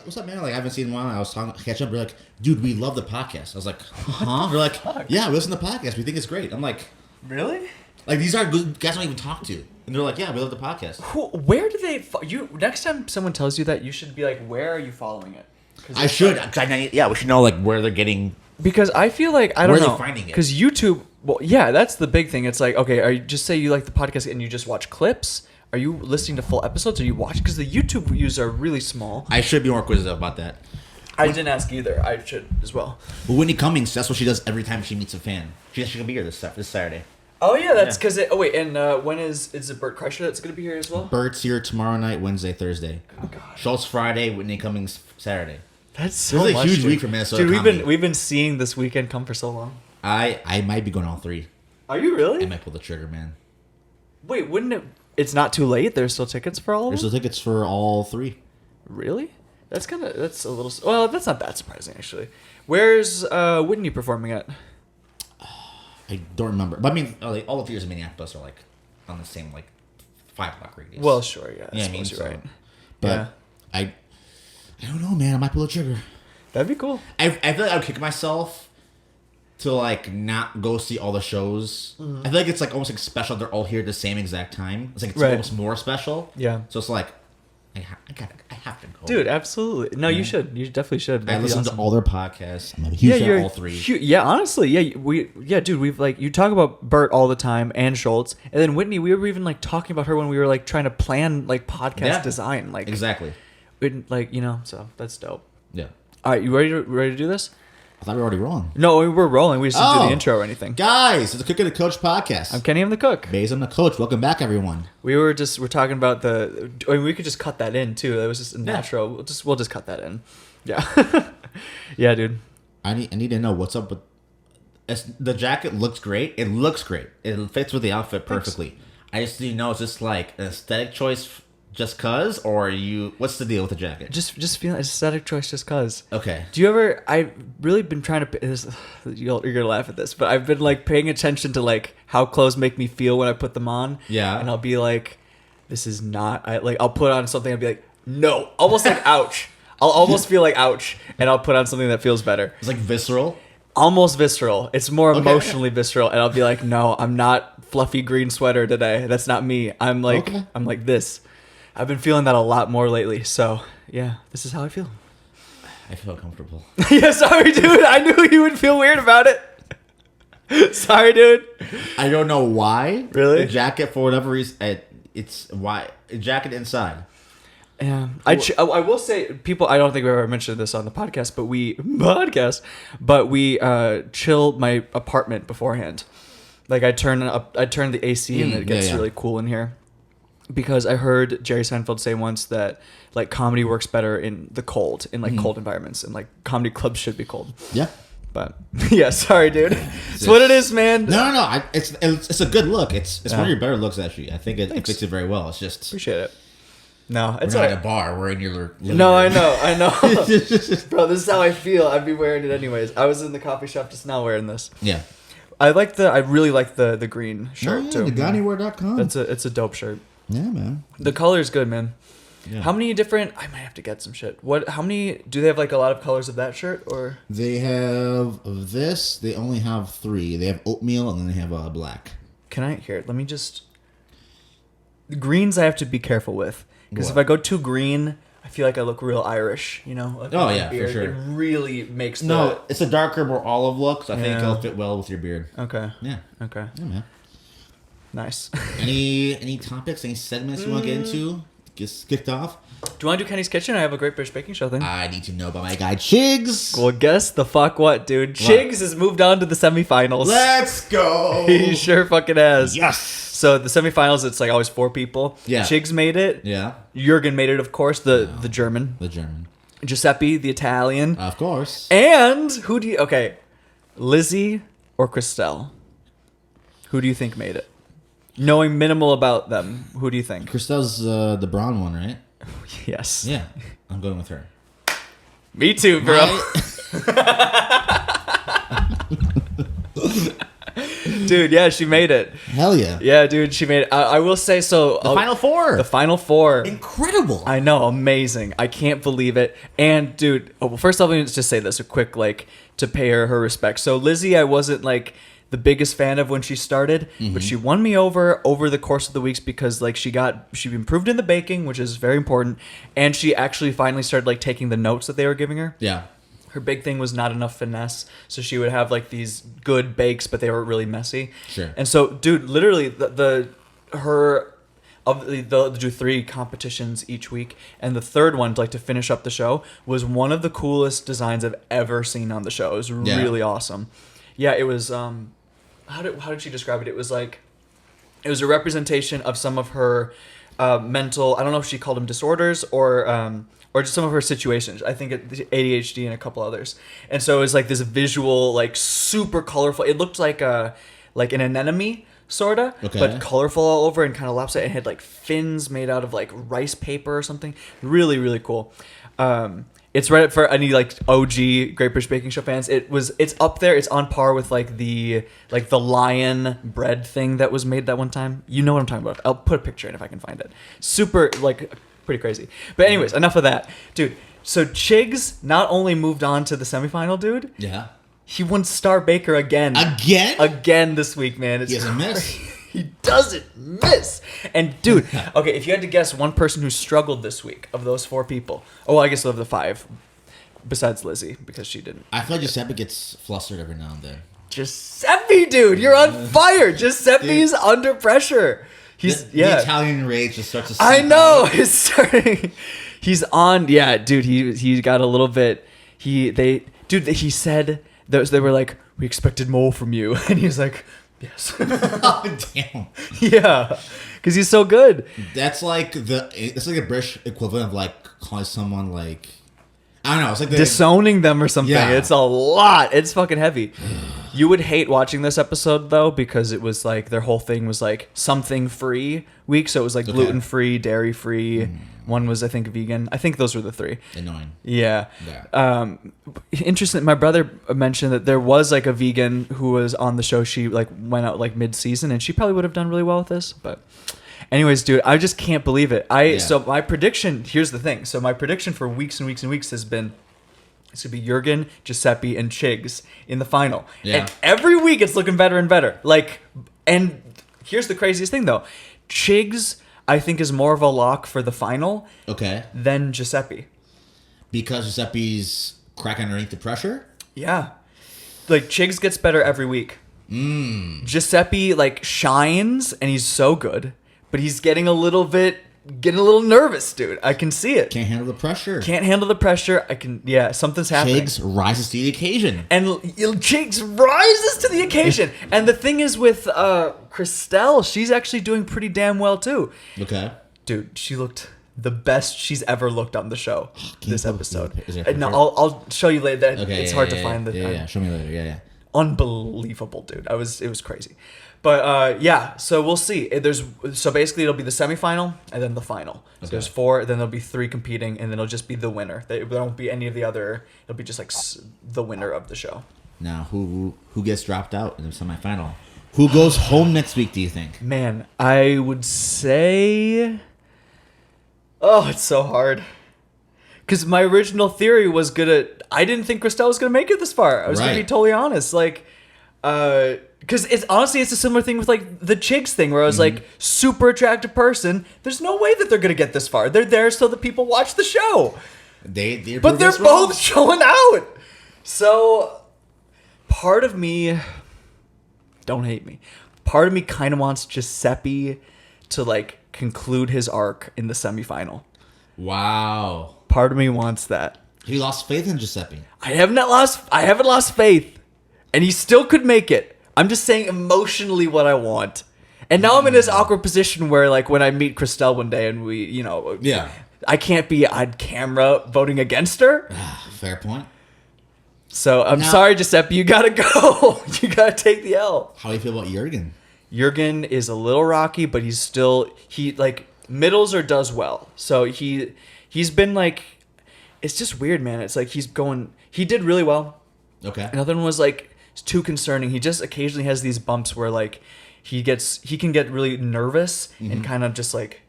what's up, man? Like, I haven't seen in a while. I was talking, catching up. They're like, dude, we love the podcast. I was like, huh? They're like, yeah, we listen to the podcast. We think it's great. I'm like, really? Like, these are good guys I don't even talk to. And they're like, yeah, we love the podcast. Where do they... You next time someone tells you that, you should be like, where are you following it? I should. Yeah, we should know, like, where they're getting... Because I feel like, I don't know. Where are they finding it? Because YouTube... Well, yeah, that's the big thing. It's like, okay, just say you like the podcast and you just watch clips. Are you listening to full episodes? Or you watch? Because the YouTube views are really small. I should be more inquisitive about that. I didn't ask either. I should as well. Well, Whitney Cummings, that's what she does every time she meets a fan. She's going to be here this Saturday. Oh, yeah, that's because... Oh, wait, and when is it Bert Kreischer that's going to be here as well? Bert's here tomorrow night, Wednesday, Thursday. Oh, God. Schultz Friday, Whitney Cummings Saturday. That's so much. much, It's a huge week for Minnesota Dude, we've been seeing this weekend come for so long. I might be going all three. Are you really? I might pull the trigger, man. Wait, wouldn't it... It's not too late? There's still tickets for all of them? There's still tickets for all three. Really? That's a little... Well, that's not that surprising, actually. Where's Whitney performing at? I don't remember. But I mean, all the theaters in Minneapolis are, like, on the same, like, 5 block radius. Well, sure, yeah. I mean, you're right. But yeah. I don't know, man. I might pull the trigger. That'd be cool. I feel like I would kick myself to, like, not go see all the shows. Mm-hmm. I feel like it's, like, almost like special. They're all here at the same exact time. It's like it's almost more special. Yeah. So it's like, I have to go. Dude, absolutely. No, you should. You definitely should. That'd I listen to all their podcasts. I'm a huge fan of all three. Yeah, honestly, dude, we've like, you talk about Bert all the time and Schultz, and then Whitney. We were even like talking about her when we were like trying to plan like podcast design, like exactly. Like, so that's dope. Yeah. All right, you ready to do this? I thought we were already rolling. No, we were rolling. We just didn't do the intro or anything. Guys, it's the Cook and the Coach podcast. I'm Kenny, I'm the cook. Baeza, I'm the coach. Welcome back, everyone. We're talking about we could just cut that in too. It was just natural. We'll just cut that in. Yeah. Yeah, dude. I need to know what's up with the jacket. Looks great. It looks great. It fits with the outfit perfectly. Thanks. I just need to know, is this like an aesthetic choice just cause, or what's the deal with the jacket? Just feeling aesthetic choice just cause. Okay. Do you ever... I've really been trying to... You're going to laugh at this, but I've been like paying attention to like how clothes make me feel when I put them on. Yeah. And I'll be like, this is not... I'll put on something and be like, no. Almost like, ouch. I'll almost feel like, ouch. And I'll put on something that feels better. It's like visceral? Almost visceral. It's more emotionally visceral. And I'll be like, no, I'm not fluffy green sweater today. That's not me. I'm like this. I've been feeling that a lot more lately, so yeah, this is how I feel. I feel comfortable. Yeah, sorry, dude. I knew you would feel weird about it. Sorry, dude. I don't know why. Really? The jacket, for whatever reason, it's why a jacket inside. Yeah, I will say, people. I don't think we ever mentioned this on the podcast, but we chilled my apartment beforehand. Like I turned the AC and it gets really cool in here. Because I heard Jerry Seinfeld say once that like comedy works better in the cold, in like cold environments, and like comedy clubs should be cold. Yeah. But yeah, sorry, dude. It's what it is, man. No. It's a good look. It's one of your better looks, actually. I think it fits it very well. It's just appreciate it. No, it's not at a bar. We're in your living room. I know. Bro, this is how I feel. I'd be wearing it anyways. I was in the coffee shop just now wearing this. Yeah. I really like the green shirt too. TheGuyanyware.com. It's a dope shirt. Yeah, man. The color's good, man. Yeah. How many different... I might have to get some shit. How many... Do they have like a lot of colors of that shirt, or... They have this. They only have 3. They have oatmeal, and then they have black. Can I... Here, let me just... The greens I have to be careful with. Because if I go too green, I feel like I look real Irish, Like for sure. It really makes the... No, it's a darker, more olive look, so I think it'll fit well with your beard. Okay. Yeah. Okay. Yeah, man. Nice. Any topics, any segments you want to get into? Get kicked off? Do you want to do Kenny's Kitchen? I have a Great British Baking Show thing. I need to know about my guy Chigs. Well, guess the fuck what, dude. Chigs has moved on to the semifinals. Let's go. He sure fucking has. Yes. So the semifinals, it's like always 4 people. Yeah. Chigs made it. Yeah. Jurgen made it, of course, the German. The German. Giuseppe, the Italian. Of course. And Lizzie or Christelle? Who do you think made it? Knowing minimal about them, who do you think? Christelle's the brown one, right? Yes. Yeah, I'm going with her. Me too, bro. Dude, yeah, she made it. Hell yeah. Yeah, dude, she made it. I will say so. The Final Four. The Final Four. Incredible. I know, amazing. I can't believe it. And dude, well, first off, let me just say this a quick to pay her respect. So Lizzie, I wasn't the biggest fan of when she started, but she won me over the course of the weeks because she improved in the baking, which is very important, and she actually finally started taking the notes that they were giving her. Yeah. Her big thing was not enough finesse, so she would have these good bakes, but they were really messy. Sure. And so, dude, literally, they'll do 3 competitions each week, and the third one, to finish up the show, was one of the coolest designs I've ever seen on the show. It was really awesome. Yeah, it was. How did she describe it? It was it was a representation of some of her mental. I don't know if she called them disorders or just some of her situations. I think ADHD and a couple others. And so it was this visual, super colorful. It looked like an anemone, sorta, but colorful all over and kind of lopsided. It had fins made out of rice paper or something. Really, really cool. It's right for any OG Great British Baking Show fans. It's up there. It's on par with the lion bread thing that was made that one time. You know what I'm talking about. I'll put a picture in if I can find it. Super pretty crazy. But anyways, enough of that, dude. So Chigs not only moved on to the semifinal, dude. Yeah. He won Star Baker again. Again this week, man. He doesn't miss. He doesn't miss. And dude, okay, if you had to guess one person who struggled this week of those 4 people, I guess of the 5, besides Lizzie, because she didn't. I feel like Giuseppe gets flustered every now and then. Giuseppe, dude, you're on fire. Giuseppe's under pressure. The Italian rage just starts to. I know out. It's starting. He's on. Yeah, dude. He got a little bit. He said they were we expected more from you, and he's like, yes. Oh damn. Yeah, because he's so good. That's it's a British equivalent of calling someone I don't know. It's disowning them or something. Yeah. It's a lot. It's fucking heavy. You would hate watching this episode though because it was their whole thing was something free week. So it was gluten free, dairy free. One was I think vegan. I think those were the 3. Annoying. Yeah. Interesting. My brother mentioned that there was a vegan who was on the show. She went out mid season and she probably would have done really well with this. But anyways, dude, I just can't believe it. So my prediction. Here's the thing. So my prediction for weeks and weeks and weeks has been. It's going to be Jurgen, Giuseppe, and Chigs in the final. Yeah. And every week it's looking better and better. And here's the craziest thing, though. Chigs, I think, is more of a lock for the final than Giuseppe. Because Giuseppe's cracking underneath the pressure? Yeah. Chigs gets better every week. Giuseppe, shines, and he's so good. But he's getting a little nervous, dude. I can see it. Can't handle the pressure. Something's happening. Chigs rises to the occasion. And Chigs rises to the occasion. And the thing is with Christelle, she's actually doing pretty damn well too. Okay. Dude, she looked the best she's ever looked on the show this episode. No, I'll show you later. It's hard to find the. Yeah, show me later. Yeah. Unbelievable, dude. It was crazy. But so we'll see. So basically it'll be the semifinal and then the final. So there's 4, then there'll be 3 competing, and then it'll just be the winner. There won't be any of the other. It'll be just the winner of the show. Now, who gets dropped out in the semifinal? Who goes home next week? Do you think? Man, I would say. Oh, it's so hard. Because my original theory was I didn't think Christelle was gonna make it this far. I was gonna be totally honest. Because it's a similar thing with the Chigs thing where I was super attractive person. There's no way that they're gonna get this far. They're there so that people watch the show. But they're both showing out. So part of me, don't hate me. Part of me kind of wants Giuseppe to conclude his arc in the semifinal. Wow. Part of me wants that. You lost faith in Giuseppe. I haven't lost faith, and he still could make it. I'm just saying emotionally what I want. And now I'm in this awkward position where when I meet Christelle one day and we, I can't be on camera voting against her. Fair point. So I'm sorry, Giuseppe, you gotta go. You gotta take the L. How do you feel about Jurgen? Jurgen is a little rocky, but he's still, middles or does well. So he's been it's just weird, man. It's he did really well. Okay. Another one was too concerning. He just occasionally has these bumps where like he can get really nervous and kind of just like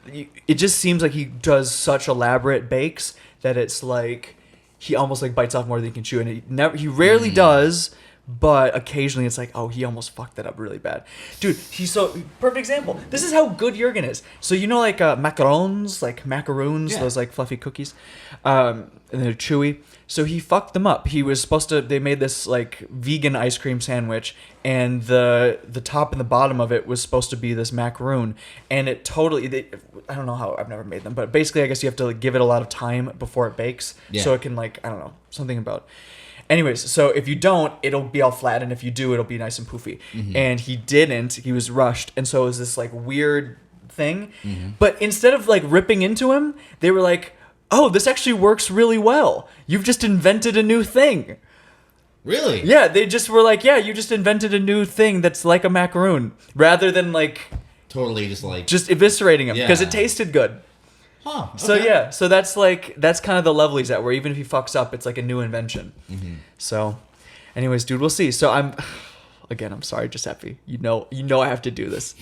it just seems like he does such elaborate bakes that it's like he almost like bites off more than he can chew, and he rarely does. But occasionally it's like, oh, he almost fucked that up really bad. Dude, perfect example. This is how good Jurgen is. So you know like macarons, those like fluffy cookies, and they're chewy. So he fucked them up. They made this like vegan ice cream sandwich, and the top and the bottom of it was supposed to be this macaroon, and it totally, I don't know how, I've never made them, but basically I guess you have to like give it a lot of time before it bakes, so it can like, I don't know, something about. Anyways, so if you don't, it'll be all flat, and if you do, it'll be nice and poofy. And he didn't. He was rushed, and so it was this like weird thing. But instead of like ripping into him, they were like, "Oh, this actually works really well. You've just invented a new thing." Really? Yeah, they just were like, "Yeah, you just invented a new thing that's like a macaroon," rather than like totally just eviscerating him because it tasted good. Huh. Okay. So yeah, so that's kind of the level he's at, where even if he fucks up, it's like a new invention. So, anyways, dude, we'll see. So I'm sorry, Giuseppe. You know, I have to do this.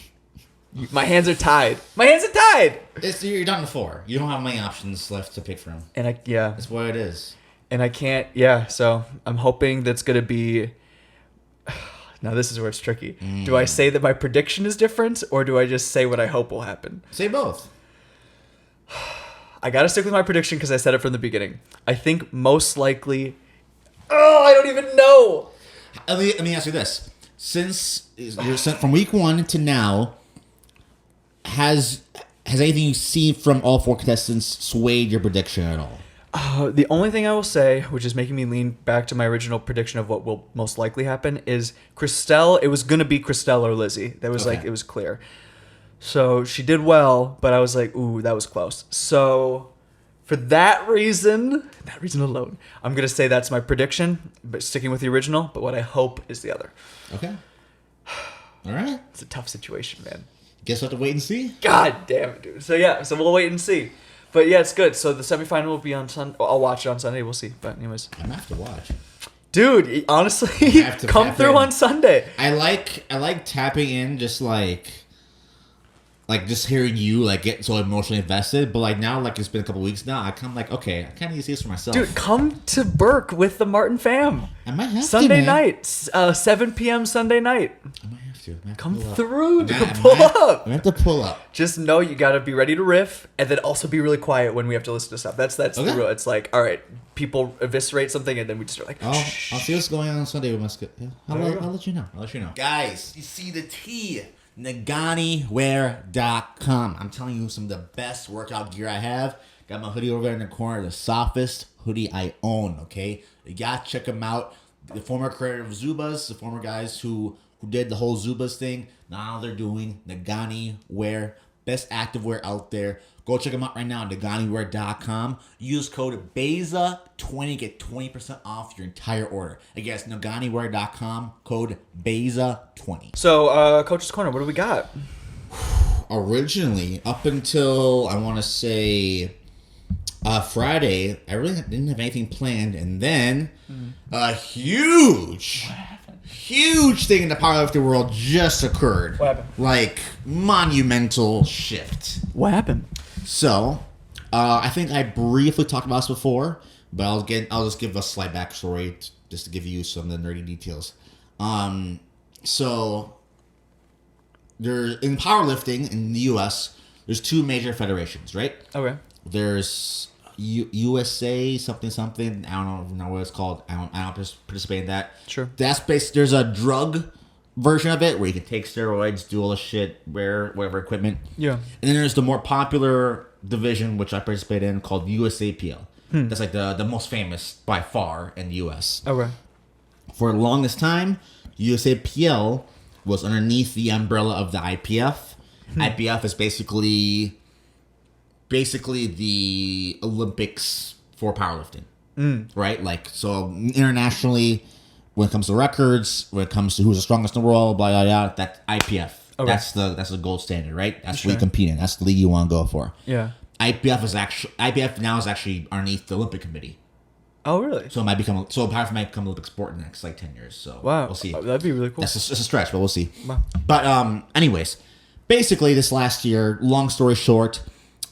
My hands are tied. You're down to 4. You don't have many options left to pick from. And That's what it is. And I can't. Yeah. So I'm hoping that's gonna be. Now this is where it's tricky. Do I say that my prediction is different, or do I just say what I hope will happen? Say both. I gotta stick with my prediction because I said it from the beginning. I think most likely. Oh, I don't even know. Let me ask you this: since you're sent from week 1 to now, has anything you've seen from all 4 contestants swayed your prediction at all? The only thing I will say, which is making me lean back to my original prediction of what will most likely happen, is Christelle. It was gonna be Christelle or Lizzie. That was like it was clear. So she did well, but I was like, ooh, that was close. So for that reason alone, I'm going to say that's my prediction, but sticking with the original. But what I hope is the other. Okay. All right. It's a tough situation, man. Guess we'll have to wait and see. God damn it, dude. So yeah, so we'll wait and see. But yeah, it's good. So the semifinal will be on Sunday. I'll watch it on Sunday. We'll see. But anyways. I'm going to have to watch. Dude, honestly, come through on Sunday. I like tapping in just like just hearing you like get so emotionally invested, but like now like it's been a couple weeks now, I kind of like, okay, I kind of need to see this for myself. Dude, come to Burke with the Martin fam. I might have Sunday to, night, 7 p.m. Sunday night. I might have to. Come through, dude. I Pull up. I have to pull up. Just know you got to be ready to riff, and then also be really quiet when we have to listen to stuff. That's the rule. It's like, all right, people eviscerate something, and then we just are like, I'll see what's going on Sunday with my skip. Yeah, I'll let you know. Guys, you see the tea. NaganiWear.com. I'm telling you some of the best workout gear I have. Got my hoodie over there in the corner, the softest hoodie I own, okay? You gotta check them out. The former creator of Zubaz, the former guys who did the whole Zubaz thing, now they're doing Nagani Wear. Best activewear out there. Go check them out right now at NaganiWear.com. Use code Baeza20, get 20% off your entire order. Again, it's NaganiWear.com, code Baeza20. So, Coach's Corner, what do we got? Originally, up until, I want to say, Friday, I really didn't have anything planned, and then a huge thing in the powerlifting world just occurred. What happened? Like, monumental shift. What happened? So, I think I briefly talked about this before, but I'll just give a slight backstory just to give you some of the nerdy details. So, in powerlifting in the U.S., there's 2 major federations, right? Okay. There's USA something. I don't know what it's called. I don't participate in that. Sure. That's based. There's a drug version of it where you can take steroids, do all the shit, wear whatever equipment. Yeah. And then there's the more popular division which I participate in called USAPL. That's like the most famous by far in the US. Okay. For the longest time, USAPL was underneath the umbrella of the IPF. IPF is basically the Olympics for powerlifting, right? Like, so internationally, when it comes to records, when it comes to who's the strongest in the world, blah, blah, blah, that's IPF. Okay. That's the gold standard, right? That's what you compete in. That's the league you want to go for. Yeah. IPF now is actually underneath the Olympic Committee. Oh, really? So powerlifting might become a Olympic sport in the next like 10 years. So Wow. we'll see. Oh, that'd be really cool. It's a stretch, but we'll see. Wow. But anyways, basically this last year, long story short,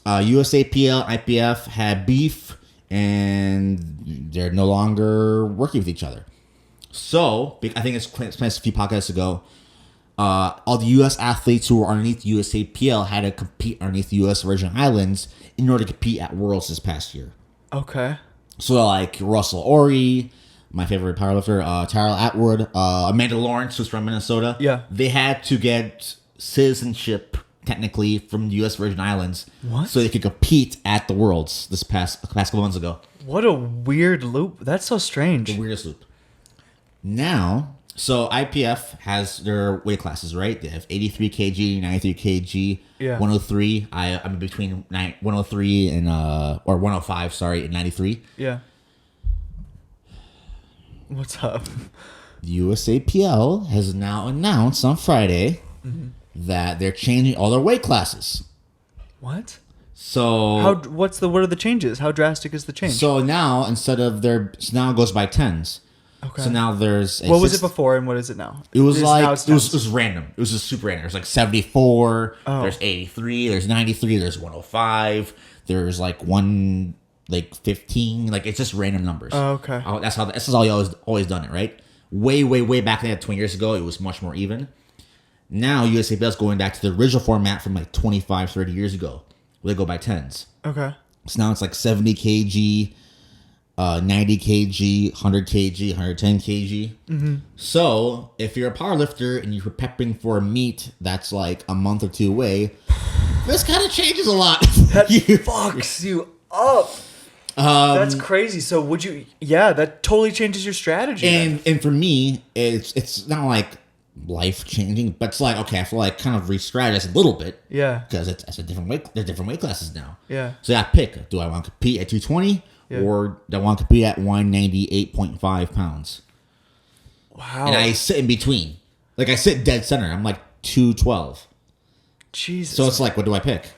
USAPL, IPF had beef, and they're no longer working with each other. So I think it's a few podcasts ago. All the U.S. athletes who were underneath USAPL had to compete underneath the U.S. Virgin Islands in order to compete at Worlds this past year. Okay. So like Russell Ori, my favorite powerlifter, Tara Atwood, Amanda Lawrence, who's from Minnesota. Yeah. They had to get citizenship technically from the U.S. Virgin Islands. What? So they could compete at the Worlds this past couple months ago. What a weird loop. That's so strange. The weirdest loop. Now, so IPF has their weight classes, right? They have 83 kg, 93 kg, Yeah. 103. I'm between 103 and or 105, sorry, and 93. Yeah. What's up? The USAPL has now announced on Friday that they're changing all their weight classes. What? So what are the changes? How drastic is the change? So now now it goes by tens. Okay. So now there's what was it before and what is it now? It was now like it's it was tens. random. It was just super random. There's like 74. Oh. There's 83. There's 93. There's 105. There's like 15. Like it's just random numbers. Oh, okay. This is how you always done it, right? Way back then, 20 years ago, it was much more even. Now USAPL is going back to the original format from like 25, 30 years ago, where they go by tens. Okay. So now it's like 70 kg, 90 kg, 100 kg, 110 kg. Mm-hmm. So if you're a powerlifter and you're prepping for a meet that's like a month or two away, this kind of changes a lot. That fucks you up. That's crazy. So would you? Yeah, that totally changes your strategy. And for me, it's not like life changing, but it's like, okay, I have to like kind of re-strategize a little bit. Yeah. Because it's a different weight. There's different weight classes now. Yeah. So I pick. Do I want to compete at 220? Yeah. Or do I want to compete at 198.5 pounds? Wow. And I sit in between. Like I sit dead center. I'm like 212. Jesus. So it's like, what do I pick?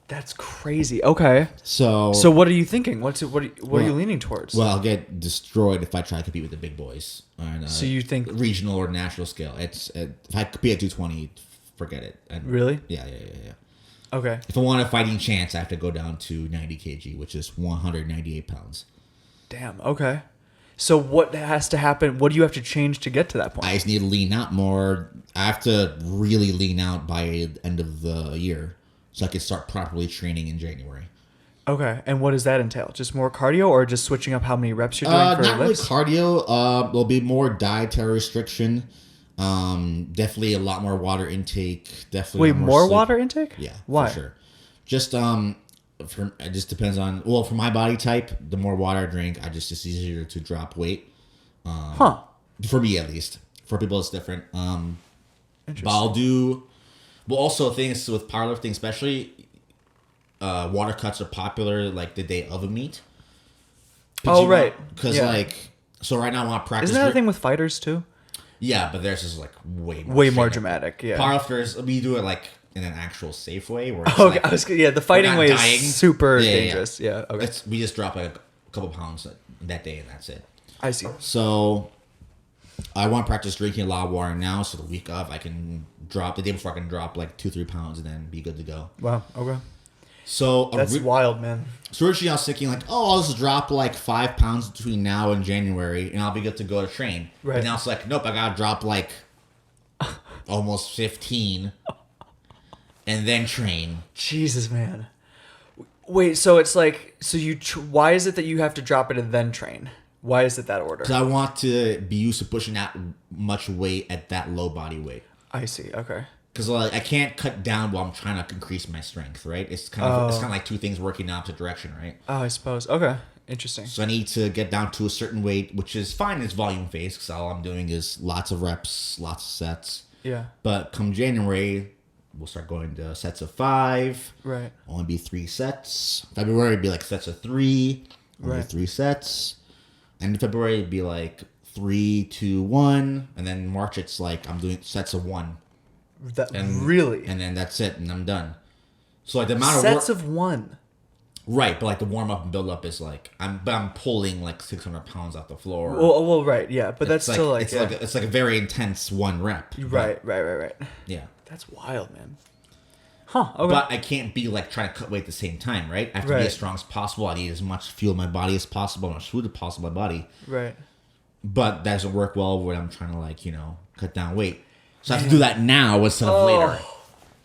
That's crazy. Okay. So what are you thinking? What are you leaning towards? Well, I'll get destroyed if I try to compete with the big boys. On, so you think regional or national scale? If I compete at 220, forget it. Really? Yeah. Okay. If I want a fighting chance, I have to go down to 90 kg, which is 198 pounds. Damn. Okay. So what has to happen? What do you have to change to get to that point? I just need to lean out more. I have to really lean out by the end of the year so I can start properly training in January. Okay. And what does that entail? Just more cardio or just switching up how many reps you're doing for not really lifts? cardio. There'll be more dietary restriction. Definitely a lot more water intake. Definitely. Wait, more water intake? Yeah. Why? For sure. Just it just depends on. Well, for my body type, the more water I drink, it's easier to drop weight. For me, at least. For people, it's different. But I'll do. Well, also things with powerlifting, especially, water cuts are popular like the day of a meet. Right. Because so right now I want to practice. Isn't that a thing with fighters too? Yeah, but theirs is like way more dramatic. Yeah. Powerlifters, we do it like in an actual safe way. Where it's the fighting way dying. is super dangerous. Yeah. Okay. We just drop like a couple pounds that day and that's it. I see. So I want to practice drinking a lot of water now, so the week of I can drop the day before I can drop like 2-3 pounds and then be good to go. Wow. Okay. So that's wild, man. So originally I was thinking like, I'll just drop like 5 pounds between now and January and I'll be good to go to train. Right. But now it's like, nope, I gotta drop like almost 15 and then train. Jesus, man. Wait, so it's like, why is it that you have to drop it and then train? Why is it that order? Because I want to be used to pushing that much weight at that low body weight. I see. Okay. Because I can't cut down while I'm trying to increase my strength, right? It's kind of like two things working in opposite direction, right? Oh, I suppose. Okay. Interesting. So I need to get down to a certain weight, which is fine in its volume phase, because all I'm doing is lots of reps, lots of sets. Yeah. But come January, we'll start going to sets of 5. Right. Only be 3 sets. February would be like sets of 3. Only 3 sets. And in February it'd be like 3, 2, 1. And then March it's like I'm doing sets of 1. Really? And then that's it, and I'm done. So like the amount sets of of 1. Right, but like the warm up and build up is like I'm pulling like 600 pounds off the floor. Well, right, yeah, but that's like, still like it's like a very intense one rep. Right. Yeah. That's wild, man. Huh. Okay. But I can't be like trying to cut weight at the same time, right? I have to be as strong as possible. I need as much fuel in my body as possible, as much food as possible in my body. Right. But that doesn't work well when I'm trying to like, cut down weight. So I have to do that now instead of later.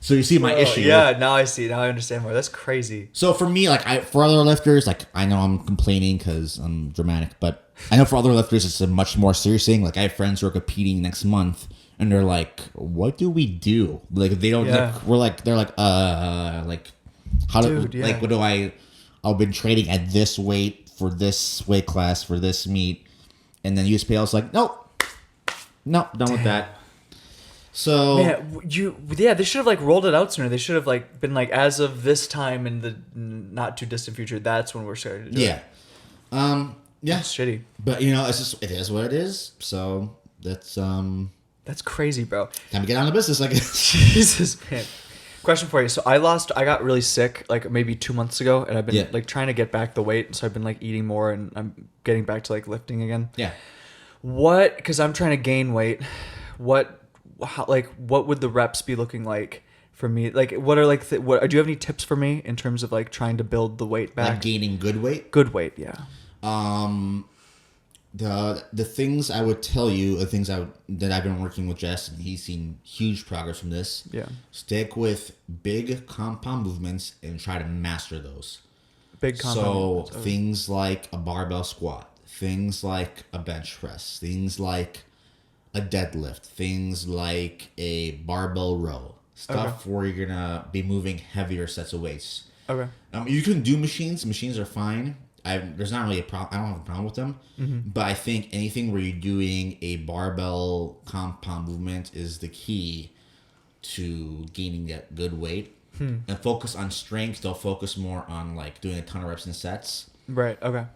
So you see my issue. Yeah, now I see. Now I understand more. That's crazy. So for me, like for other lifters, like I know I'm complaining because I'm dramatic, but I know for other lifters it's a much more serious thing. Like I have friends who are competing next month, and they're like, "What do we do?" Like they don't. Yeah. They're like, how do like what do I? I've been training at this weight for this weight class for this meet, and then USPL's like, nope, done with that. So they should have like rolled it out sooner. They should have like been like, as of this time in the not too distant future, that's when we're starting to do it. Yeah. That's shitty. But it is what it is. So that's crazy, bro. Time to get on the business, I guess. Jesus, man. Question for you. So I got really sick like maybe 2 months ago, and I've been like trying to get back the weight. So I've been like eating more, and I'm getting back to like lifting again. Yeah. Because I'm trying to gain weight. What would the reps be looking like for me? Like, what are like, do you have any tips for me in terms of like trying to build the weight back? Like gaining good weight? Good weight, yeah. The things I would tell you, the things that I've been working with Jess, and he's seen huge progress from this. Yeah. Stick with big compound movements and try to master those. Big compound movements. So things like a barbell squat, things like a bench press, things like a deadlift, things like a barbell row, stuff where you're gonna be moving heavier sets of weights. Okay. You can do machines. Machines are fine. There's not really a problem. I don't have a problem with them. Mm-hmm. But I think anything where you're doing a barbell compound movement is the key to gaining that good weight. And focus on strength. Don't focus more on like doing a ton of reps and sets. Right. Okay.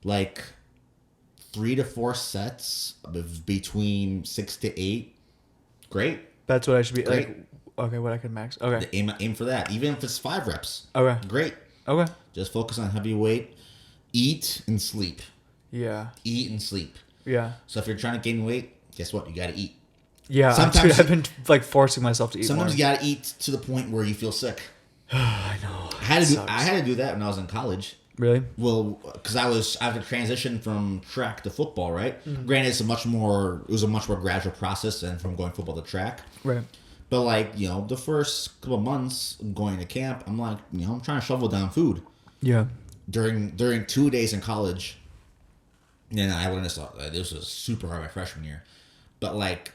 Like 3 to 4 sets between 6 to 8. Great. That's what I should be Great. like. Okay, what I can max. Okay. Aim for that. Even if it's 5 reps. Okay. Great. Okay. Just focus on heavy weight. Eat and sleep. Yeah. Eat and sleep. Yeah. So if you're trying to gain weight, guess what? You got to eat. Yeah. Sometimes I've been like forcing myself to eat. Sometimes more. you got to eat to the point where you feel sick. I know. I had to do that when I was in college. Really? Well, because I had to transition from track to football, right? Mm-hmm. Granted, it was a much more gradual process than from going football to track. Right. But like, the first couple of months going to camp, I'm like, I'm trying to shovel down food. Yeah. During 2 days in college, and I learned this. This was super hard my freshman year, but like,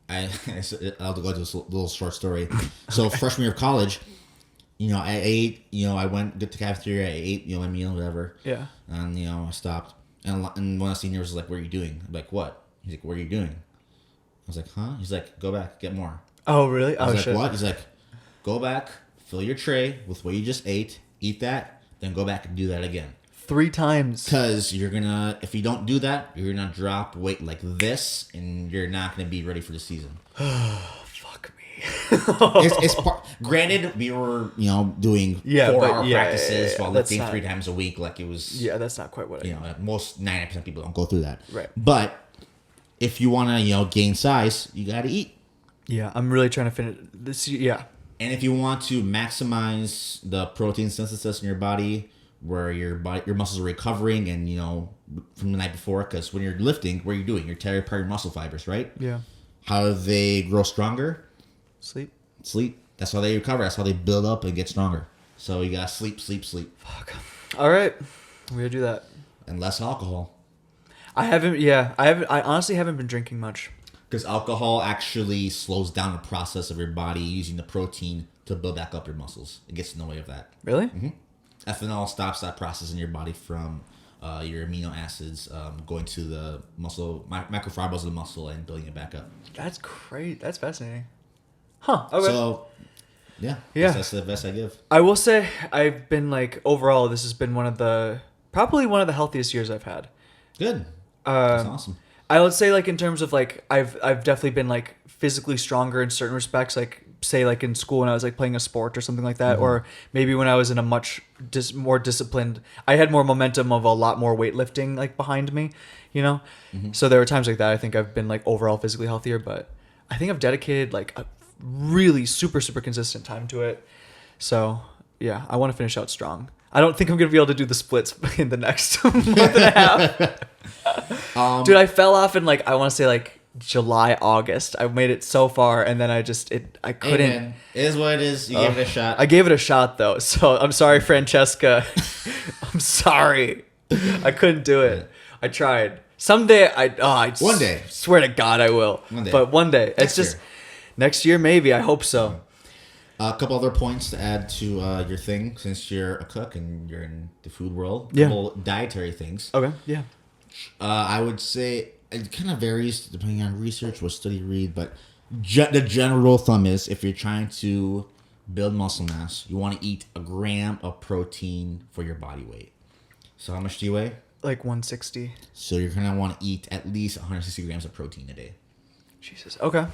I'll go to this little short story. So freshman year of college, I ate, I went to the cafeteria, I ate, my meal, whatever. Yeah. And, I stopped. And one of the seniors was like, "What are you doing?" I'm like, "What?" He's like, "What are you doing?" I was like, "Huh?" He's like, "Go back, get more." Oh, really? I was like, "What?" He's like, "Go back, fill your tray with what you just ate, eat that, then go back and do that again." 3 times. Because if you don't do that, you're going to drop weight like this, and you're not going to be ready for the season. Fuck me. Granted, we were, doing 4-hour practices while lifting 3 times a week. Like it was. Yeah, that's not quite what I mean. Most 90% of people don't go through that. Right. But if you want to, gain size, you got to eat. Yeah, I'm really trying to finish this. Yeah. And if you want to maximize the protein synthesis in your body, where your muscles are recovering and, from the night before, because when you're lifting, what are you doing? You're tearing apart your muscle fibers, right? Yeah. How do they grow stronger? Sleep. That's how they recover. That's how they build up and get stronger. So you got to sleep. Fuck. All right. We're going to do that. And less alcohol. I honestly haven't been drinking much. Because alcohol actually slows down the process of your body using the protein to build back up your muscles. It gets in the way of that. Really? Mm-hmm. Ethanol stops that process in your body from your amino acids going to the muscle, microfibers of the muscle, and building it back up. That's great. That's fascinating. Huh. Okay. So, yeah. That's the best I give. I will say I've been overall, this has been probably one of the healthiest years I've had. Good. That's awesome. I would say in terms of I've definitely been physically stronger in certain respects, say like in school when I was like playing a sport or something like that, or maybe when I was in a much more disciplined, I had more momentum of a lot more weightlifting like behind me, you know? So there were times like that. I think I've been like overall physically healthier, but I think I've dedicated like a really super, super consistent time to it. So yeah, I want to finish out strong. I don't think I'm going to be able to do the splits in the next month and a half. Dude, I fell off in like, I want to say like July, August. I made it so far, and then I couldn't. Hey, man, it is what it is. You gave it a shot. I gave it a shot though, so I'm sorry, Francesca. I'm sorry. I couldn't do it. I tried. Someday, One day. Swear to God, I will. One day. But one day. It's just next year, maybe. I hope so. A couple other points to add to your thing, since you're a cook and you're in the food world. Yeah. Couple dietary things. Okay. Yeah. I would say it kind of varies depending on research, what study you read, but the general rule of thumb is if you're trying to build muscle mass, you want to eat a gram of protein for your body weight. So how much do you weigh? Like 160. So you're going to want to eat at least 160 grams of protein a day. Jesus. Okay.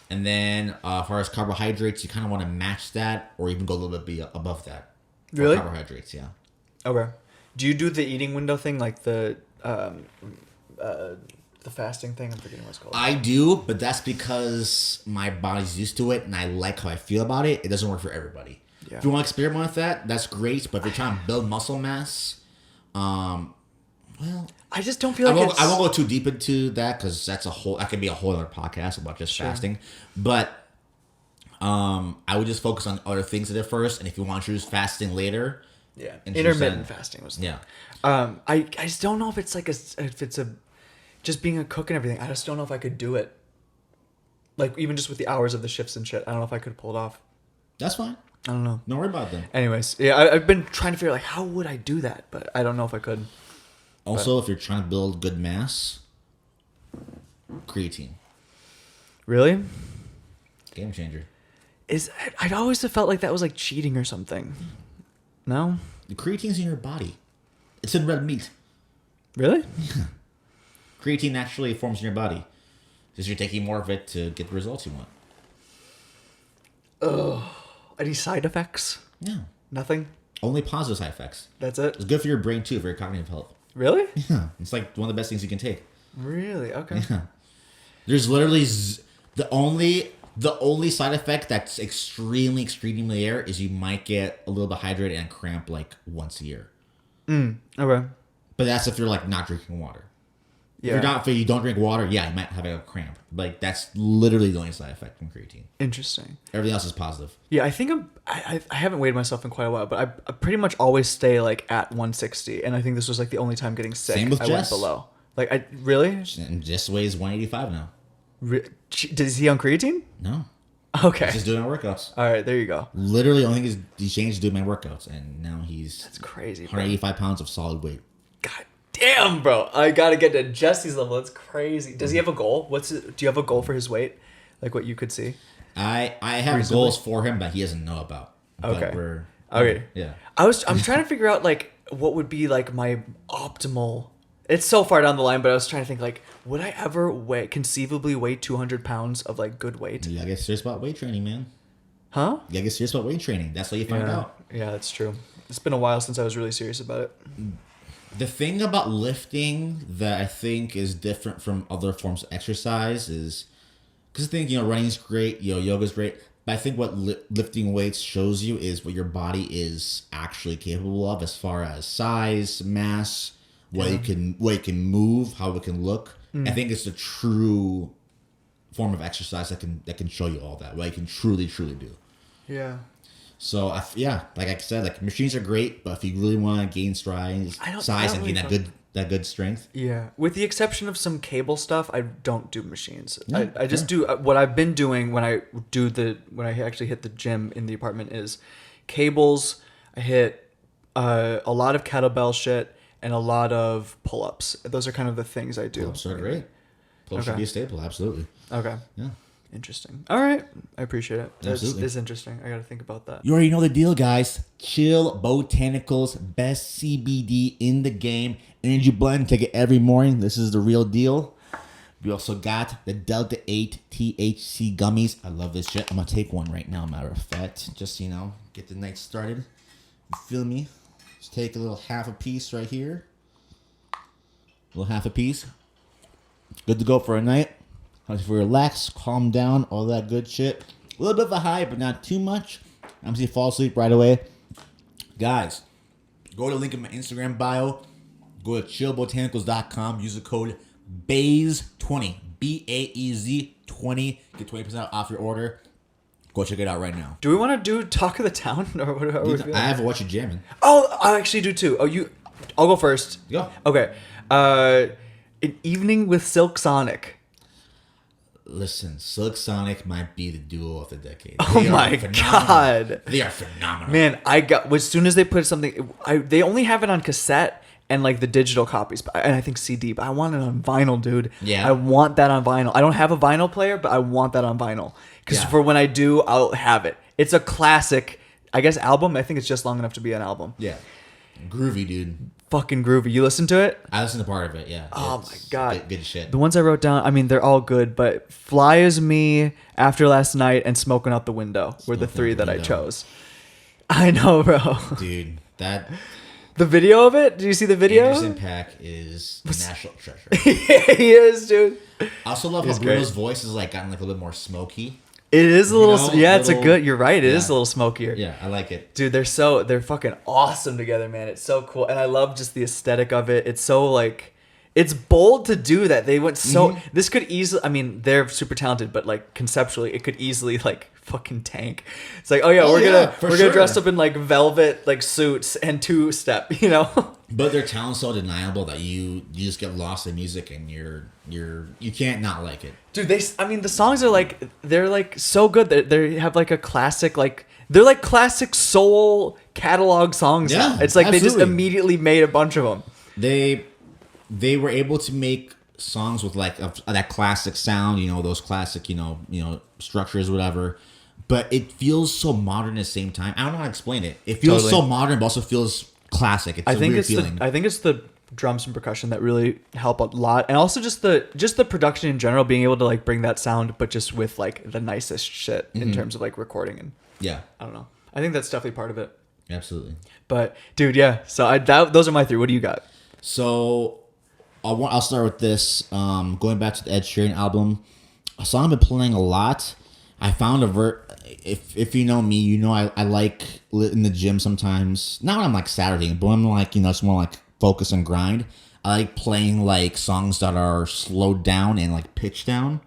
And then as far as carbohydrates, you kind of want to match that or even go a little bit above that. Really? Carbohydrates, yeah. Okay. Do you do the eating window thing, like the fasting thing? I'm forgetting what it's called. I do, but that's because my body's used to it and I like how I feel about it. It doesn't work for everybody. Yeah. If you want to experiment with that, that's great. But if you're trying to build muscle mass, well, I just don't feel like I won't go too deep into that because that could be a whole other podcast about just fasting. But I would just focus on other things at first, and if you want to choose fasting later, intermittent fasting was I just don't know if it's like just being a cook and everything. I just don't know if I could do it. Like even just with the hours of the shifts and shit, I don't know if I could pull it off. That's fine. I don't know. Don't worry about them. Anyways, yeah, I've been trying to figure out like how would I do that, but I don't know if I could. Also, if you're trying to build good mass, creatine. Really? Game changer. I'd always have felt like that was like cheating or something. No? The creatine's in your body. It's in red meat. Really? Yeah. Creatine naturally forms in your body. Just you're taking more of it to get the results you want. Any side effects? No. Nothing? Only positive side effects. That's it? It's good for your brain too, for your cognitive health. Really? Yeah. It's like one of the best things you can take. Really? Okay. Yeah. There's literally the only side effect that's extremely rare is you might get a little bit hydrated and cramp like once a year. Okay. But that's if you're like not drinking water. Yeah. If you don't drink water, yeah, you might have a cramp. Like that's literally the only side effect from creatine. Interesting. Everything else is positive. Yeah, I think I haven't weighed myself in quite a while, but I pretty much always stay like at 160, and I think this was like the only time getting sick. Same with I Jess. went below. Like I really? And Jess weighs 185 now. Is he on creatine? No. Okay. He's just doing our workouts. All right, there you go. Literally, the only thing is he changed to do my workouts, and now That's crazy. 185 pounds of solid weight. God damn, bro! I gotta get to Jesse's level. That's crazy. Does he have a goal? Do you have a goal for his weight? Like what you could see? I have goals for him that he doesn't know about. Okay. But okay. Yeah. I'm trying to figure out like what would be like my optimal. It's so far down the line, but I was trying to think like, would I ever conceivably weigh 200 pounds of like good weight? You gotta get serious about weight training, man. Huh? You gotta get serious about weight training. That's how you find out. Yeah, that's true. It's been a while since I was really serious about it. The thing about lifting that I think is different from other forms of exercise is because I think running's great, yoga's great, but I think what lifting weights shows you is what your body is actually capable of as far as size, mass, what it can move, how it can look. I think it's the true form of exercise that can show you all that, what it can truly do. Yeah. So like I said, like machines are great, but if you really want to gain size and gain that good strength. Yeah. With the exception of some cable stuff, I don't do machines. I just do what I've been doing when I actually hit the gym in the apartment is cables. I hit a lot of kettlebell shit and a lot of pull-ups. Those are kind of the things I do. Pull-ups are great. Pull-ups should be a staple, absolutely. Okay. Yeah. Interesting. All right. I appreciate it. Absolutely. It's interesting. I got to think about that. You already know the deal, guys. Chill Botanicals, best CBD in the game. Energy blend, take it every morning. This is the real deal. We also got the Delta 8 THC gummies. I love this shit. I'm gonna take one right now, matter of fact. Just, get the night started. You feel me? Just take a little half a piece right here. A little half a piece. Good to go for a night. Helps you relax, calm down, all that good shit. A little bit of a high, but not too much. I'm gonna fall asleep right away. Guys, go to the link in my Instagram bio. Go to chillbotanicals.com. Use the code BAEZ20. BAEZ 20. Get 20% off your order. Go check it out right now. Do we want to do Talk of the Town? Or what are we feeling? I have a Whatchu Jammin. Oh, I actually do too. I'll go first. Go. Okay. An Evening with Silk Sonic. Listen, Silk Sonic might be the duo of the decade. Oh my god. They are phenomenal. Man, as soon as they put something, they only have it on cassette and like the digital copies, and I think CD, but I want it on vinyl, dude. Yeah. I want that on vinyl. I don't have a vinyl player, but I want that on vinyl. Because for when I do, I'll have it. It's a classic, I guess, album. I think it's just long enough to be an album. Yeah. Groovy, dude. Fucking groovy. You listen to it? I listened to part of it, yeah. Oh my god. Good shit. The ones I wrote down, I mean, they're all good, but Fly As Me, After Last Night, and Smoking Out the Window were the three that I chose. I know, bro. Dude, that... The video of it? Did you see the video? Anderson .Paak is a national treasure. Yeah, he is, dude. I also love how Bruno's voice is like gotten like a little bit more smoky. It is a little, it's a good. You're right. It is a little smokier. Yeah, I like it, dude. They're fucking awesome together, man. It's so cool, and I love just the aesthetic of it. It's so like, it's bold to do that. They went so. This could easily. I mean, they're super talented, but like conceptually, it could easily like fucking tank. It's like, we're gonna dress up in like velvet like suits and two-step, you know. But their talent's so undeniable that you just get lost in music and you can't not like it. Dude, the songs are like, they're like so good. They have like a classic, like, they're like classic soul catalog songs. Yeah, it's like absolutely. They just immediately made a bunch of them. They were able to make songs with like that classic sound, those classic, structures, whatever. But it feels so modern at the same time. I don't know how to explain it. It feels so modern, but also feels classic. It's a weird feeling. I think it's the drums and percussion that really help a lot, and also just the production in general, being able to like bring that sound, but just with like the nicest shit in terms of like recording and I don't know. I think that's definitely part of it. Absolutely. But dude, yeah. So those are my three. What do you got? So I'll start with this. Going back to the Ed Sheeran album, a song I've been playing a lot. I found if you know me, you know I like in the gym sometimes. Not when I'm like Saturday, but when I'm like, it's more like focus and grind. I like playing like songs that are slowed down and like pitched down.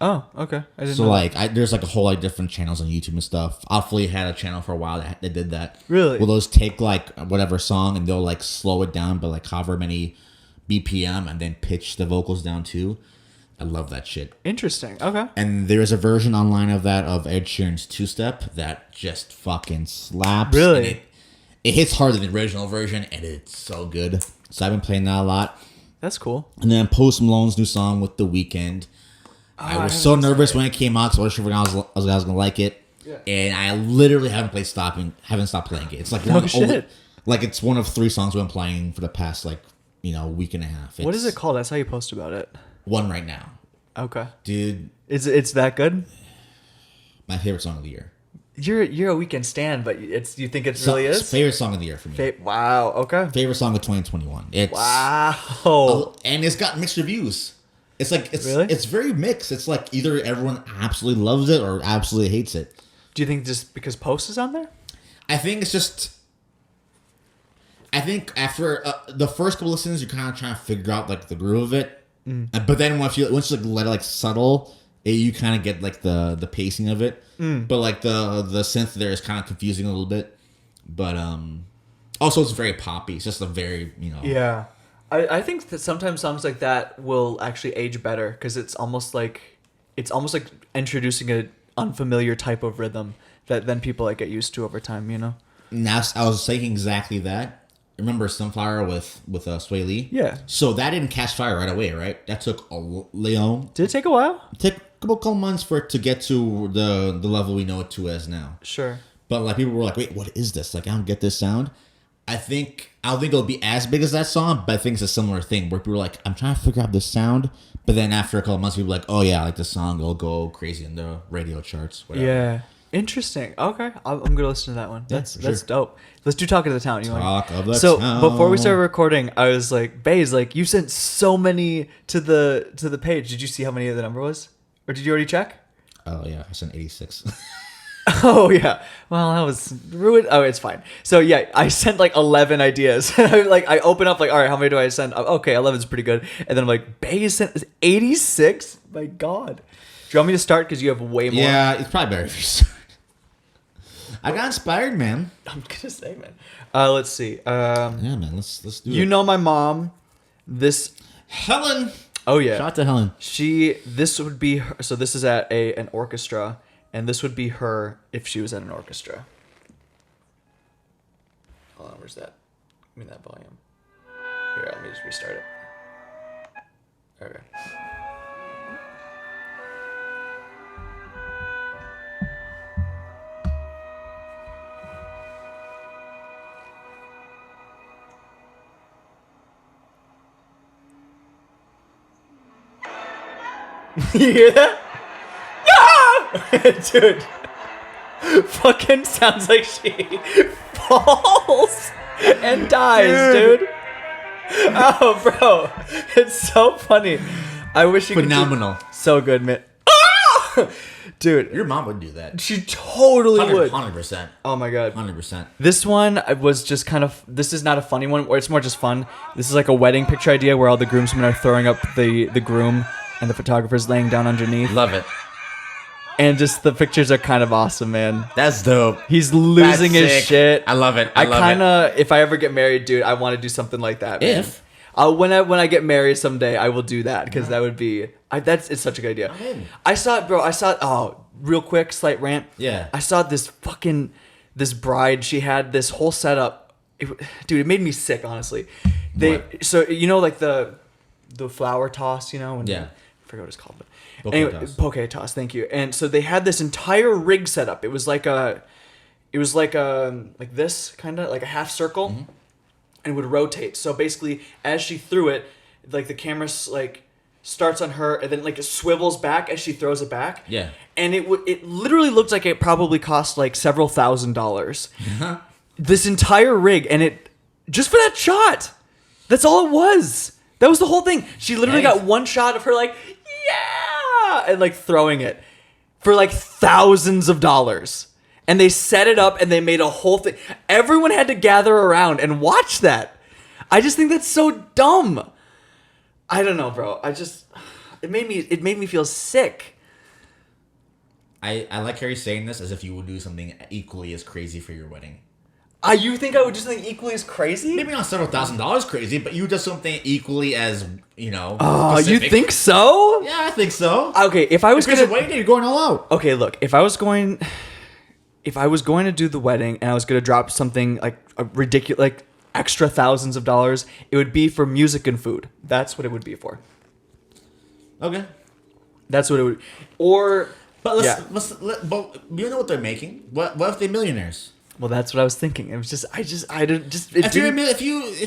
Oh, okay. I didn't so know like there's like a whole like different channels on YouTube and stuff. Awfully had a channel for a while that did that. Really? Well, those take like whatever song and they'll like slow it down, but like however many BPM and then pitch the vocals down too. I love that shit. Interesting. Okay. And there's a version online of that of Ed Sheeran's two-step that just fucking slaps. Really? And it hits harder than the original version, and it's so good. So I've been playing that a lot. That's cool. And then Post Malone's new song with The Weeknd. I was so nervous when it came out, so I wasn't sure I was gonna like it. Yeah. And I literally haven't stopped playing it. It's like it's one of 3 songs we've been playing for the past week and a half. What is it called? That's how you post about it. One right now. Okay. Dude. It's that good? My favorite song of the year. You're a Weeknd stan, but you think it really is? Favorite song of the year for me. Wow, okay. Favorite song of 2021. Wow. And it's got mixed reviews. It's like really? It's very mixed. It's like either everyone absolutely loves it or absolutely hates it. Do you think just because Post is on there? I think it's just after the first couple listens, you're kind of trying to figure out like the groove of it. But then once you like let it like settle, you kind of get like the pacing of it. But like the synth there is kind of confusing a little bit. But also it's very poppy. It's just a very Yeah, I think that sometimes songs like that will actually age better because it's almost like introducing an unfamiliar type of rhythm that then people like get used to over time. Now I was thinking exactly that. Remember Sunflower with Sway Lee? Yeah. So that didn't catch fire right away, right? That took Leon. Did it take a while? It took a couple months for it to get to the level we know it to as now. Sure. But like people were like, wait, what is this? Like I don't get this sound. I don't think it'll be as big as that song, but I think it's a similar thing where people are like, I'm trying to figure out this sound, But then after a couple months, people are like, oh yeah, I like this song. It'll go crazy in the radio charts. Whatever. Yeah. Interesting. Okay. I'm going to listen to that one. That's for sure. dope. Let's do Talk of the Town. Talk of the So Town. before we started recording, I was like, Baze, like you sent so many to the page. Did you see how many the number was? Or did you already check? Oh yeah, I sent 86. Oh yeah. Well, that was ruined. Oh, it's fine. So yeah, I sent like 11 ideas. I open up like, all right, how many do I send? Okay, 11's pretty good. And then I'm like, Baze sent 86. My God. Do you want me to start because you have way more? Yeah, it's probably better if you start. I got inspired, man. I'm gonna say, man. Let's see. Yeah, man. Let's do it. You know my mom. This. Helen. Oh yeah. Shout out to Helen. This would be her, so this is at an orchestra, and this would be her if she was at an orchestra. Hold on, where's that? Give me that volume. Here, let me just restart it. Okay. You hear that? No! Dude. Fucking sounds like she falls and dies, dude. Oh, bro. It's so funny. I wish you Phenomenal. could do so good, man. Dude. Your mom would do that. She totally would. 100%. Oh, my God. 100%. This one was just kind of... This is not a funny one, or it's more just fun. This is like a wedding picture idea where all the groomsmen are throwing up the groom and the photographer's laying down underneath. Love it. And just the pictures are kind of awesome, man. That's dope. He's losing his shit. I love it. I kind of, if I ever get married, dude, I want to do something like that. Man. If when I get married someday, I will do that because that would be it's such a good idea. I saw it, bro. Oh, real quick, slight rant. Yeah. I saw this bride. She had this whole setup. Dude, it made me sick, honestly. So you know, like the flower toss, you know? When I forgot what it's called, but poke toss. Thank you. And so they had this entire rig set up. It was like this kind of like a half circle, and would rotate. So basically, as she threw it, like the camera like starts on her, and then like it swivels back as she throws it back. Yeah. And it literally looked like it probably cost like several $1,000s. This entire rig, and it just for that shot. That's all it was. That was the whole thing. She literally got one shot of her like, yeah, and like throwing it for like thousands of dollars. And they set it up and they made a whole thing. Everyone had to gather around and watch that. I just think that's so dumb. I don't know, bro. It made me feel sick. I like how you're saying this as if you would do something equally as crazy for your wedding. You think I would do something equally as crazy? Maybe not several $1,000s crazy, but you do something equally as, you know. Oh, specific. you think so? Yeah, I think so. Okay, if I was going to wait, you're going all out. Okay, look, if I was going to do the wedding and I was going to drop something like a ridiculous, like extra thousands of dollars, it would be for music and food. That's what it would be for. Okay. That's what it would. Or, but but you know what they're making. What if they're millionaires? Well, that's what I was thinking. It was If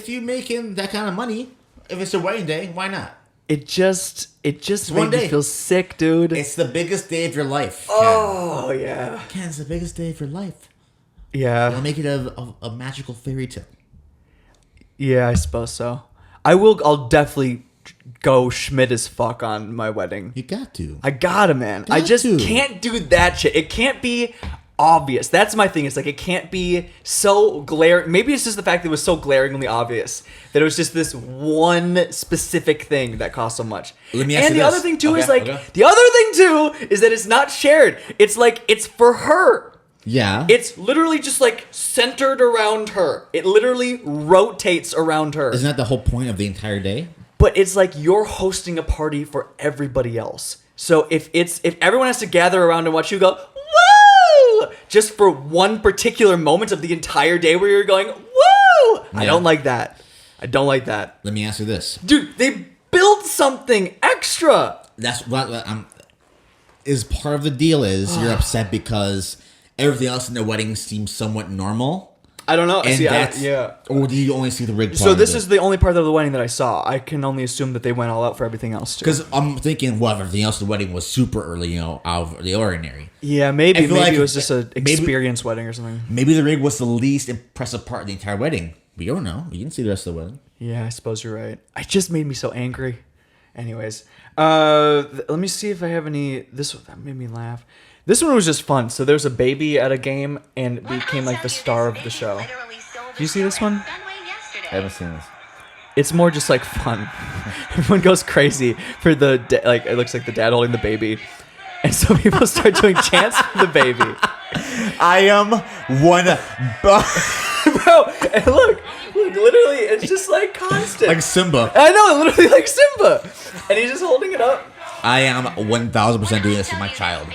you making that kind of money, if it's a wedding day, why not? It just made me feel sick, dude. It's the biggest day of your life. Oh, yeah. Ken, it's the biggest day of your life. Yeah. It'll make it a magical fairy tale. Yeah, I suppose so. I'll definitely go Schmidt as fuck on my wedding. You got to. I gotta, man. I just can't do that shit. It can't be obvious. That's my thing. It's like it can't be so glaring. Maybe it's just the fact that it was so glaringly obvious that it was just this one specific thing that cost so much. Let me ask you the this. other thing too is like the other thing too is that it's not shared. It's like it's for her. Yeah. It's literally just like centered around her. It literally rotates around her. Isn't that the whole point of the entire day? But it's like you're hosting a party for everybody else. So if everyone has to gather around and watch you go, woo! Just for one particular moment of the entire day where you're going, woo! Yeah. I don't like that. Let me ask you this. Dude, they built something extra. That's what is part of the deal is you're upset because everything else in the wedding seems somewhat normal. I don't know. And See, yeah. Or do you only see the rig part? So this is the only part of the wedding that I saw. I can only assume that they went all out for everything else too. Because I'm thinking, well, everything else, the wedding was super early, out of the ordinary. Yeah, maybe it was just an experience wedding or something. Maybe the rig was the least impressive part of the entire wedding. We don't know. You can see the rest of the wedding. Yeah, I suppose you're right. It just made me so angry. Anyways, let me see if I have any. That made me laugh. This one was just fun. So there's a baby at a game and became like the star of the show. Do you see this one? I haven't seen this. It's more just like fun. Everyone goes crazy for it looks like the dad holding the baby. And so people start doing chants for the baby. I am one. Bro, and look, literally, it's just like constant. Like Simba. I know, literally like Simba. And he's just holding it up. I am 1,000% doing this with my child.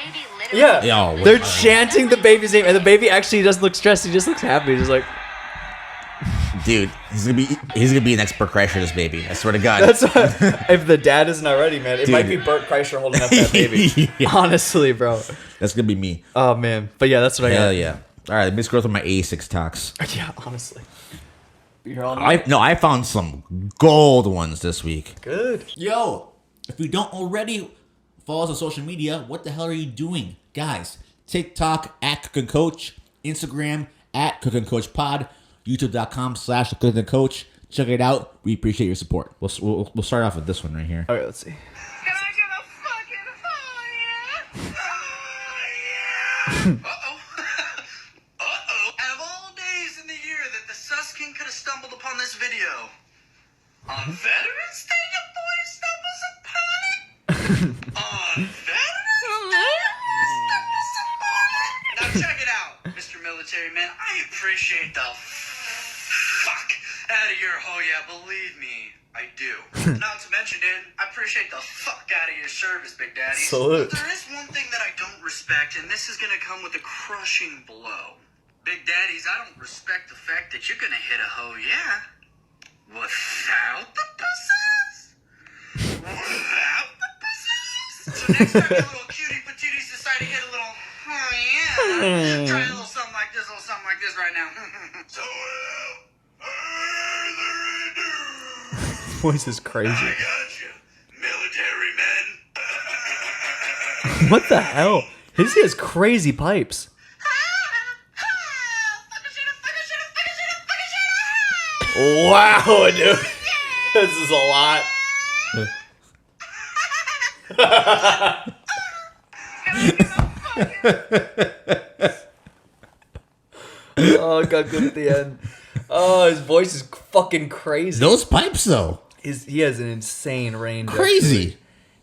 Yeah. Yo, they're chanting the baby's name, and the baby actually doesn't look stressed. He just looks happy. He's just like, dude, he's gonna be an expert Kreischer, this baby. I swear to God. That's what, if the dad isn't already, man, it might be Bert Kreischer holding up that baby. Yeah. Honestly, bro. That's gonna be me. Oh man, but yeah, that's what I got. Hell yeah. All right, let me scroll through my A6 talks. Yeah, honestly. You're all I found some gold ones this week. Good. Yo, if you don't already follow us on social media, what the hell are you doing? Guys, TikTok at Cook and Coach, Instagram at Cook and Coach Pod, YouTube.com/Cook and Coach. Check it out. We appreciate your support. We'll start off with this one right here. All right, let's see. Can I get a fucking oh yeah? Uh-oh. Out of all days in the year that the Sus King could have stumbled upon this video. On Veterans Day, the boy stumbles upon it? On Veterans Day, the boy stumbles upon it? Now check it out, Mr. Military Man. I appreciate the fuck out of your oh yeah, believe me. I do. Not to mention, Dan, I appreciate the fuck out of your service, Big Daddy. Salute. But there is one thing that I don't respect, and this is gonna come with a crushing blow. Big Daddies, I don't respect the fact that you're gonna hit a oh yeah without the pussies. Without the pussies. So next time you little cutie patooties decide to hit a little oh yeah, try a little something like this right now. So Voice is crazy. I got you, military men. What the hell? He has crazy pipes. Wow, dude. This is a lot. Oh, it got good at the end. Oh, his voice is fucking crazy. Those pipes, though. He has an insane range. Crazy. Actually.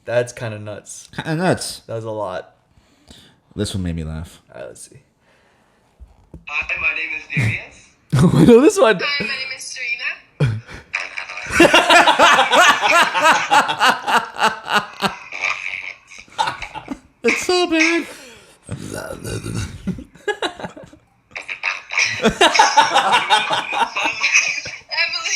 That's kind of nuts. Kind of nuts. That was a lot. This one made me laugh. All right, let's see. Hi, my name is Darius. I know this one. Hi, my name is Serena. It's so bad. Emily,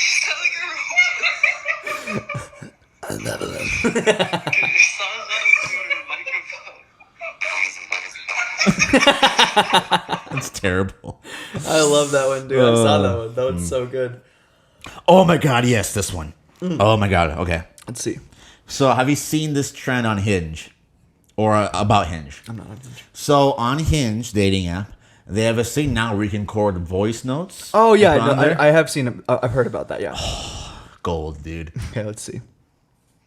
It's terrible. I love that one, dude. I saw that one. That one's so good. Oh my God, yes, this one. Oh my God, okay. Let's see. So have you seen this trend on Hinge? Or about Hinge? I'm not on Hinge. So on Hinge, dating app, they have a thing now where you can record voice notes. Oh, yeah. No, I have seen it. I've heard about that, yeah. Gold, dude. Okay, let's see.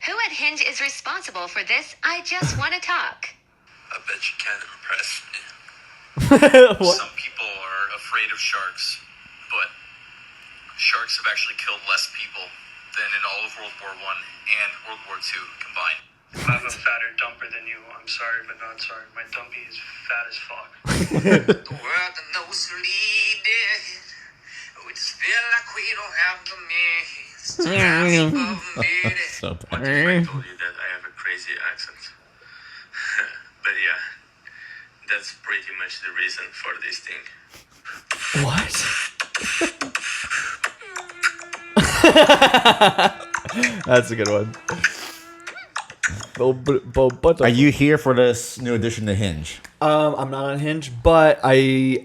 Who at Hinge is responsible for this? I just want to talk. I bet you can't impress me. What? Some people are afraid of sharks, but sharks have actually killed less people than in all of World War I and World War II combined. I have a fatter dumper than you. I'm sorry, but not sorry. My dumpy is fat as fuck. The world that knows to lead it. We just feel like we don't have the means to grasp of it. So What if I told you that I have a crazy accent? But yeah, that's pretty much the reason for this thing. What? That's a good one. Are you here for this new addition to Hinge? I'm not on Hinge, but I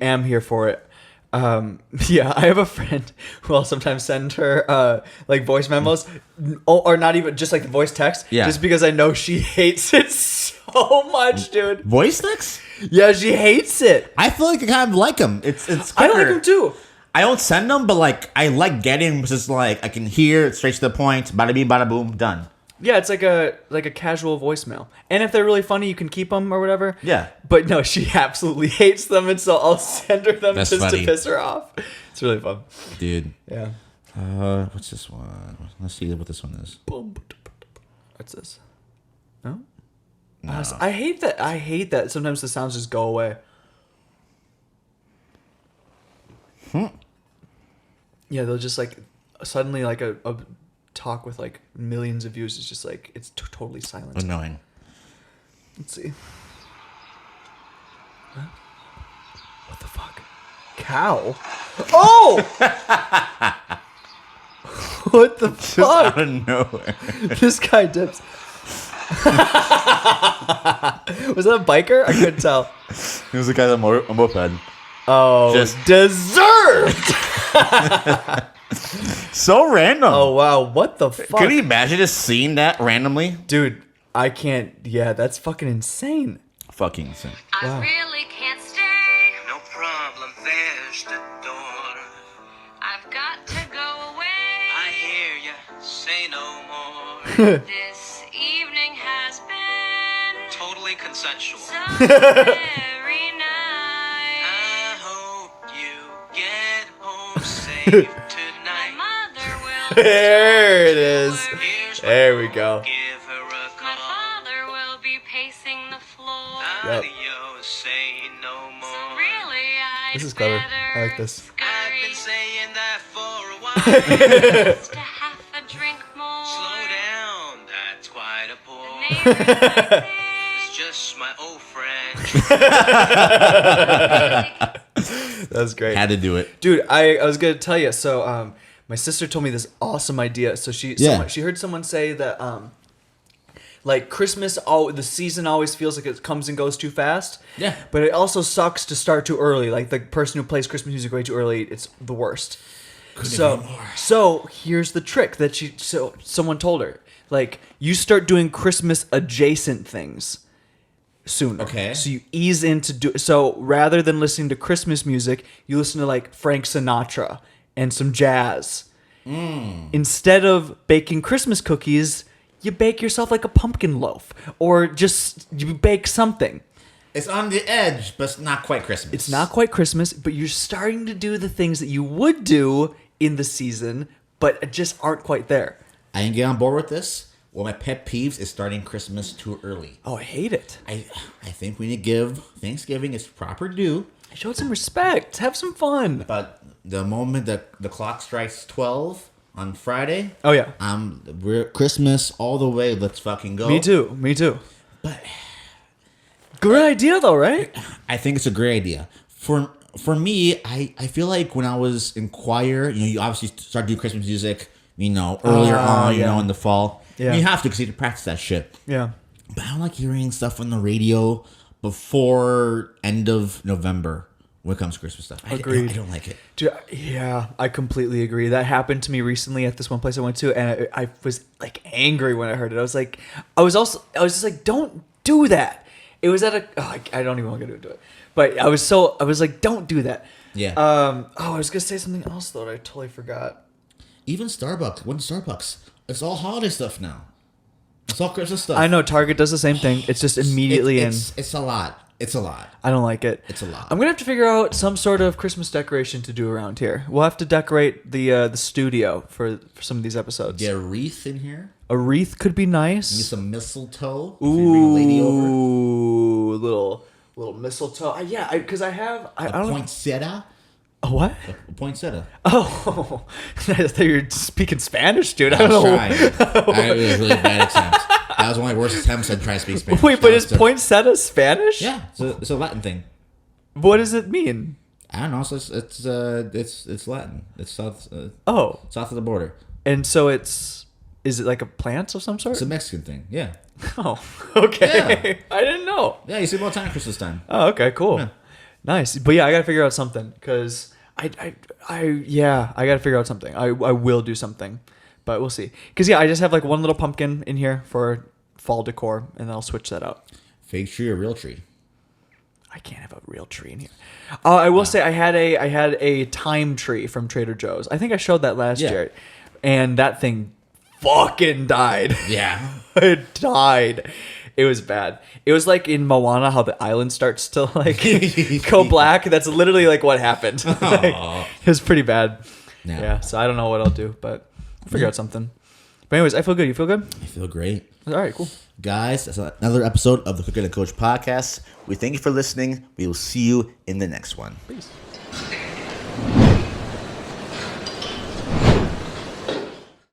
am here for it. Yeah, I have a friend who I'll sometimes send her like voice memos, or not even just like the voice text, just because I know she hates it so much, dude. Voice text? Yeah, she hates it. I feel like I kind of like them. It's I like them too. I don't send them, but like I like getting just like I can hear straight to the point, bada bing, bada boom, done. Yeah, it's like a casual voicemail, and if they're really funny, you can keep them or whatever. Yeah, but no, she absolutely hates them, and so I'll send her them That's just funny. to piss her off. It's really fun, dude. Yeah. What's this one? Let's see what this one is. What's this? No. I hate that. I hate that. Sometimes the sounds just go away. Yeah, they'll just like suddenly like a talk with like millions of views is just like it's totally silent. Annoying. Let's see. Huh? What the fuck? Cow? Oh! What the Just fuck? out of nowhere. This guy dips. Was that a biker? I couldn't tell. He was the guy on a moped. Oh, Just deserved. So random. Oh wow, what the fuck? Could you imagine just seeing that randomly? Dude, I can't. Yeah, that's fucking insane. Fucking insane. Wow. I really can't stay. No problem, there's the door. I've got to go away. I hear ya, say no more. This evening has been Totally consensual. so very nice. I hope you get home safe My tonight. mother will. There it is. Here's my There we phone, go. Give her a My call. father will be pacing the floor. Yep. Adios, say no So more. really, I'd This is clever. better I like this. I've been scurry saying that for a while. just to have a drink more. Slow down, that's quite a pull. Neighbors It's just my old friend. That's great. Had to do it. Dude, I was gonna tell you. So, my sister told me this awesome idea. So she heard someone say that like Christmas, the season always feels like it comes and goes too fast. Yeah. But it also sucks to start too early. Like the person who plays Christmas music way too early, it's the worst. So here's the trick that someone told her. Like you start doing Christmas adjacent things sooner. Okay. So you ease into so rather than listening to Christmas music, you listen to like Frank Sinatra and some jazz. Instead of baking Christmas cookies, you bake yourself like a pumpkin loaf or just you bake something. It's on the edge, but it's not quite Christmas. It's not quite Christmas, but you're starting to do the things that you would do in the season, but just aren't quite there. I can get on board with this. One of my pet peeves is starting Christmas too early. Oh, I hate it. I think we need to give Thanksgiving its proper due. Show it some respect. Have some fun. But the moment that the clock strikes 12 on Friday, Oh, yeah. we're Christmas all the way. Let's fucking go. Me too. But Good idea, though, right? I think it's a great idea. For me, I feel like when I was in choir, you obviously start doing Christmas music, earlier on, in the fall. Yeah. You have to because you have to practice that shit. Yeah. But I don't like hearing stuff on the radio before end of November when it comes to Christmas stuff. Agreed. I don't like it. Dude, yeah, I completely agree. That happened to me recently at this one place I went to, and I was like angry when I heard it. I was just like, don't do that. It was at I don't even want to get into it, but I was like, don't do that. Yeah. I was gonna say something else though, that I totally forgot. Even Starbucks, it's all holiday stuff now. It's all Christmas stuff. I know Target does the same thing. It's just immediately It's a lot. It's a lot. I don't like it. It's a lot. I'm gonna have to figure out some sort of Christmas decoration to do around here. We'll have to decorate the studio for some of these episodes. Get a wreath in here. A wreath could be Get nice. some mistletoe. If you bring a lady over. Ooh, little mistletoe. Because I have. I don't know. Poinsettia. A what? A poinsettia. Oh, I thought you were speaking Spanish, dude. I I don't was know. trying. It was a really bad attempt. That was one of my worst attempts at trying to speak Spanish. Wait, but That is was the- poinsettia Spanish? Yeah, it's a Latin thing. What does it mean? I don't know. So it's Latin. It's south of the border. And so is it like a plant of some sort? It's a Mexican thing. Yeah. Oh, okay. I didn't know. Yeah, you see them all the time at Christmas time. Oh, okay, cool. Yeah. Nice. But yeah, I got to figure out something because Yeah, I gotta figure out something. I will do something, but we'll see. Because I just have like one little pumpkin in here for fall decor, and then I'll switch that out. Fake tree or real tree? I can't have a real tree in here. I will say I had a thyme tree from Trader Joe's. I think I showed that last year, and that thing fucking died. Yeah. It died. It was bad. It was like in Moana, how the island starts to like go black. That's literally like what happened. Like, it was pretty bad. Yeah. So I don't know what I'll do, but I'll figure out something. But anyways, I feel good. You feel good? I feel great. All right, cool. Guys, that's another episode of the Cooking and Coach podcast. We thank you for listening. We will see you in the next one. Peace.